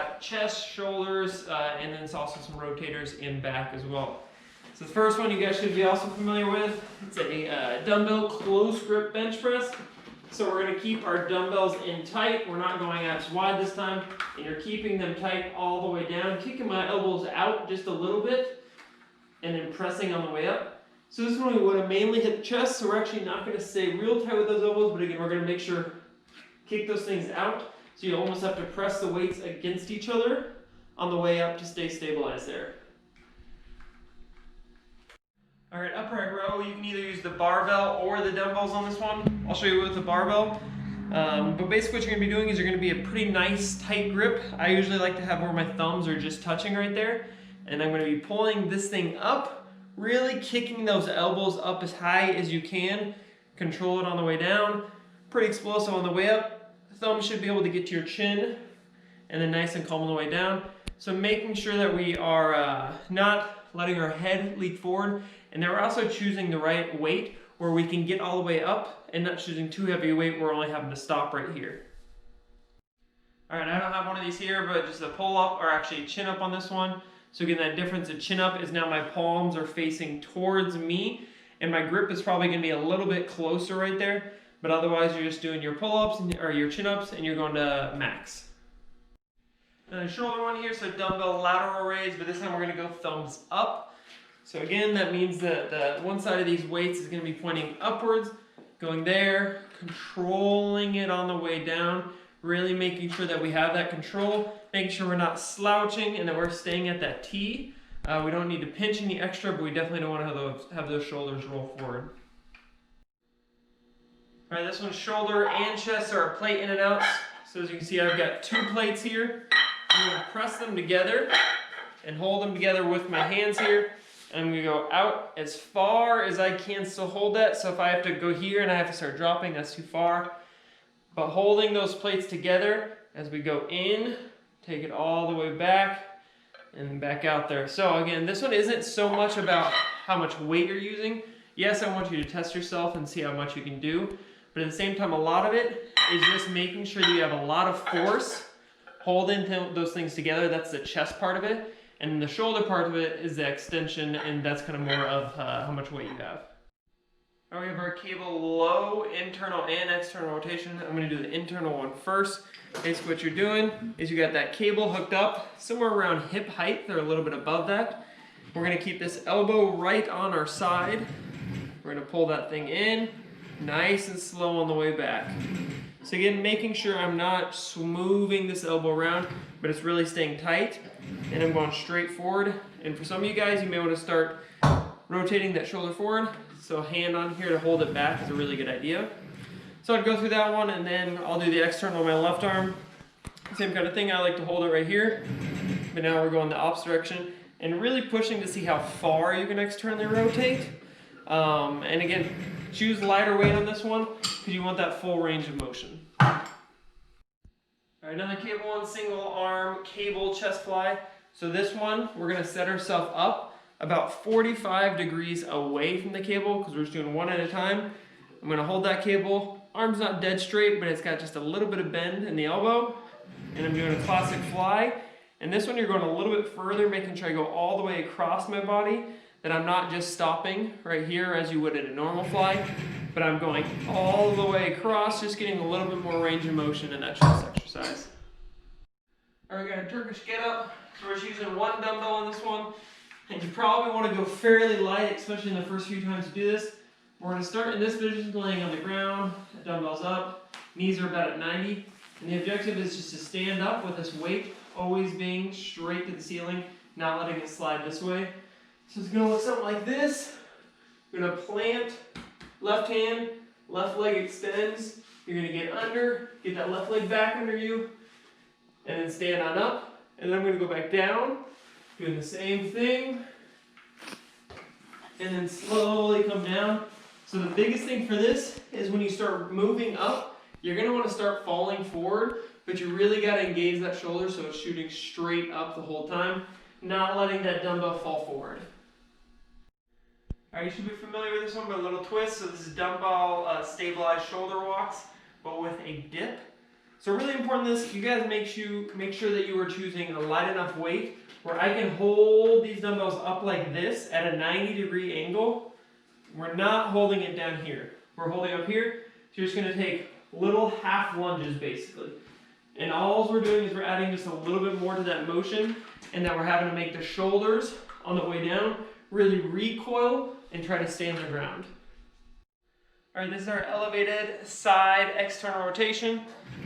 got chest, shoulders, and then it's also some rotators in back as well. So the first one you guys should be also familiar with, it's a dumbbell close grip bench press. So we're going to keep our dumbbells in tight. We're not going out wide this time, and you're keeping them tight all the way down, kicking my elbows out just a little bit, and then pressing on the way up. So this one we want to mainly hit the chest, so we're actually not going to stay real tight with those elbows, but again, we're going to make sure, kick those things out, so you almost have to press the weights against each other on the way up to stay stabilized there. All right, upright row, you can either use the barbell or the dumbbells on this one. I'll show you with the barbell. But basically what you're gonna be doing is you're gonna be a pretty nice tight grip. I usually like to have where my thumbs are just touching right there. And I'm gonna be pulling this thing up, really kicking those elbows up as high as you can. Control it on the way down. Pretty explosive on the way up. The thumb should be able to get to your chin, and then nice and calm on the way down. So making sure that we are not letting our head leak forward, and then we're also choosing the right weight where we can get all the way up and not choosing too heavy a weight where we're only having to stop right here. All right, I don't have one of these here, but just a pull up or actually chin up on this one. So again, that difference of chin up is now my palms are facing towards me, and my grip is probably gonna be a little bit closer right there, but otherwise you're just doing your pull-ups or your chin-ups and you're going to max. And the shoulder one here, so dumbbell lateral raise, but this time we're gonna go thumbs up. So again, that means that the one side of these weights is gonna be pointing upwards, going there, controlling it on the way down, really making sure that we have that control, making sure we're not slouching and that we're staying at that T. We don't need to pinch any extra, but we definitely don't want to have those shoulders roll forward. All right, this one's shoulder and chest are a plate in and out. So as you can see, I've got 2 plates here. I'm gonna press them together and hold them together with my hands here. And I'm gonna go out as far as I can, still hold that. So if I have to go here and I have to start dropping, that's too far. But holding those plates together as we go in, take it all the way back and back out there. So again, this one isn't so much about how much weight you're using. Yes, I want you to test yourself and see how much you can do. But at the same time, a lot of it is just making sure that you have a lot of force holding those things together. That's the chest part of it. And the shoulder part of it is the extension, and that's kind of more of how much weight you have. All right, we have our cable low, internal and external rotation. I'm gonna do the internal one first. Basically what you're doing is you got that cable hooked up somewhere around hip height or a little bit above that. We're gonna keep this elbow right on our side. We're gonna pull that thing in, nice and slow on the way back. So again, making sure I'm not moving this elbow around, but it's really staying tight. And I'm going straight forward. And for some of you guys, you may want to start rotating that shoulder forward. So hand on here to hold it back is a really good idea. So I'd go through that one, and then I'll do the external on my left arm. Same kind of thing, I like to hold it right here. But now we're going the opposite direction and really pushing to see how far you can externally rotate. And again, choose lighter weight on this one because you want that full range of motion. All right, another cable one, single arm cable chest fly. So this one, we're gonna set ourselves up about 45 degrees away from the cable because we're just doing one at a time. I'm gonna hold that cable. Arm's not dead straight, but it's got just a little bit of bend in the elbow. And I'm doing a classic fly. And this one, you're going a little bit further, making sure I go all the way across my body, that I'm not just stopping right here as you would at a normal fly, but I'm going all the way across, just getting a little bit more range of motion in that chest exercise. All right, we got a Turkish get up. So we're just using one dumbbell on this one. And you probably want to go fairly light, especially in the first few times you do this. We're going to start in this position, laying on the ground, the dumbbells up, knees are about at 90. And the objective is just to stand up with this weight always being straight to the ceiling, not letting it slide this way. So it's going to look something like this. You're going to plant, left hand, left leg extends. You're going to get under, get that left leg back under you, and then stand on up. And then I'm going to go back down, doing the same thing, and then slowly come down. So the biggest thing for this is when you start moving up, you're going to want to start falling forward, but you really got to engage that shoulder so it's shooting straight up the whole time, not letting that dumbbell fall forward. All right, you should be familiar with this one, but a little twist. So this is dumbbell stabilized shoulder walks, but with a dip. So really important this, you guys make sure that you are choosing a light enough weight where I can hold these dumbbells up like this at a 90-degree angle. We're not holding it down here. We're holding up here. So you're just gonna take little half lunges basically. And all we're doing is we're adding just a little bit more to that motion, and that we're having to make the shoulders on the way down really recoil and try to stay on the ground. All right, this is our elevated side external rotation.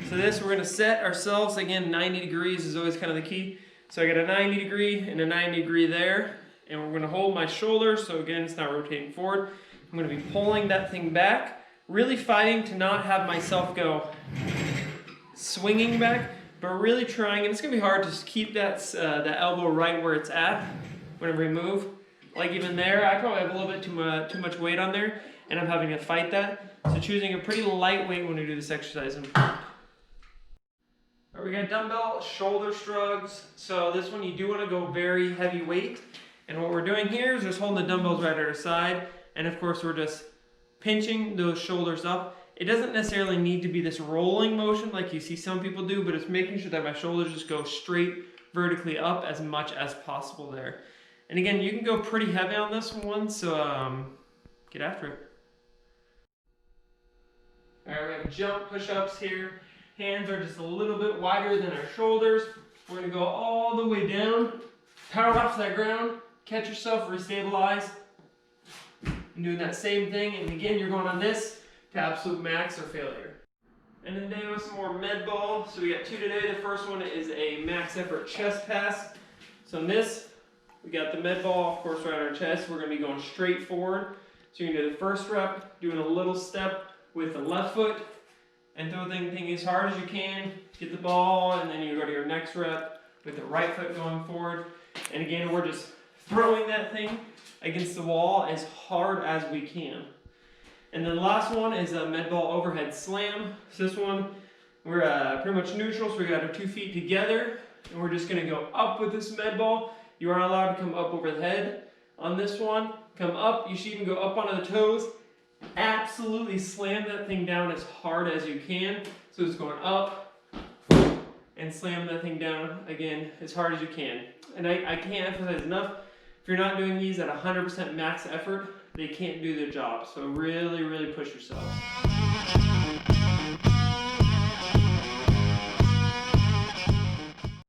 So this, we're gonna set ourselves, again, 90 degrees is always kind of the key. So I got a 90 degree and a 90 degree there, and we're gonna hold my shoulders, so again, it's not rotating forward. I'm gonna be pulling that thing back, really fighting to not have myself go swinging back, but really trying, and it's gonna be hard to keep that elbow right where it's at whenever we move. Like even there, I probably have a little bit too much weight on there, and I'm having to fight that. So choosing a pretty light weight when we do this exercise. All right, we got dumbbell shoulder shrugs. So this one you do want to go very heavy weight. And what we're doing here is just holding the dumbbells right at our side. And of course we're just pinching those shoulders up. It doesn't necessarily need to be this rolling motion like you see some people do, but it's making sure that my shoulders just go straight vertically up as much as possible there. And again, you can go pretty heavy on this one, so get after it. All right, we have jump push-ups here. Hands are just a little bit wider than our shoulders. We're gonna go all the way down, power off that ground, catch yourself, restabilize. And doing that same thing, and again, you're going on this to absolute max or failure. And then today with some more med ball. So we got two today. The first one is a max effort chest pass. So in this, we got the med ball, of course, right on our chest. We're gonna be going straight forward. So you're gonna do the first rep, doing a little step with the left foot, and throw the thing as hard as you can, get the ball, and then you go to your next rep with the right foot going forward. And again, we're just throwing that thing against the wall as hard as we can. And then the last one is a med ball overhead slam. So this one, we're pretty much neutral, so we got our 2 feet together, and we're just gonna go up with this med ball. You are allowed to come up over the head on this one. Come up, you should even go up onto the toes. Absolutely slam that thing down as hard as you can. So it's going up and slam that thing down again as hard as you can. And I can't emphasize enough, if you're not doing these at 100% max effort, they can't do their job. So really, really push yourself.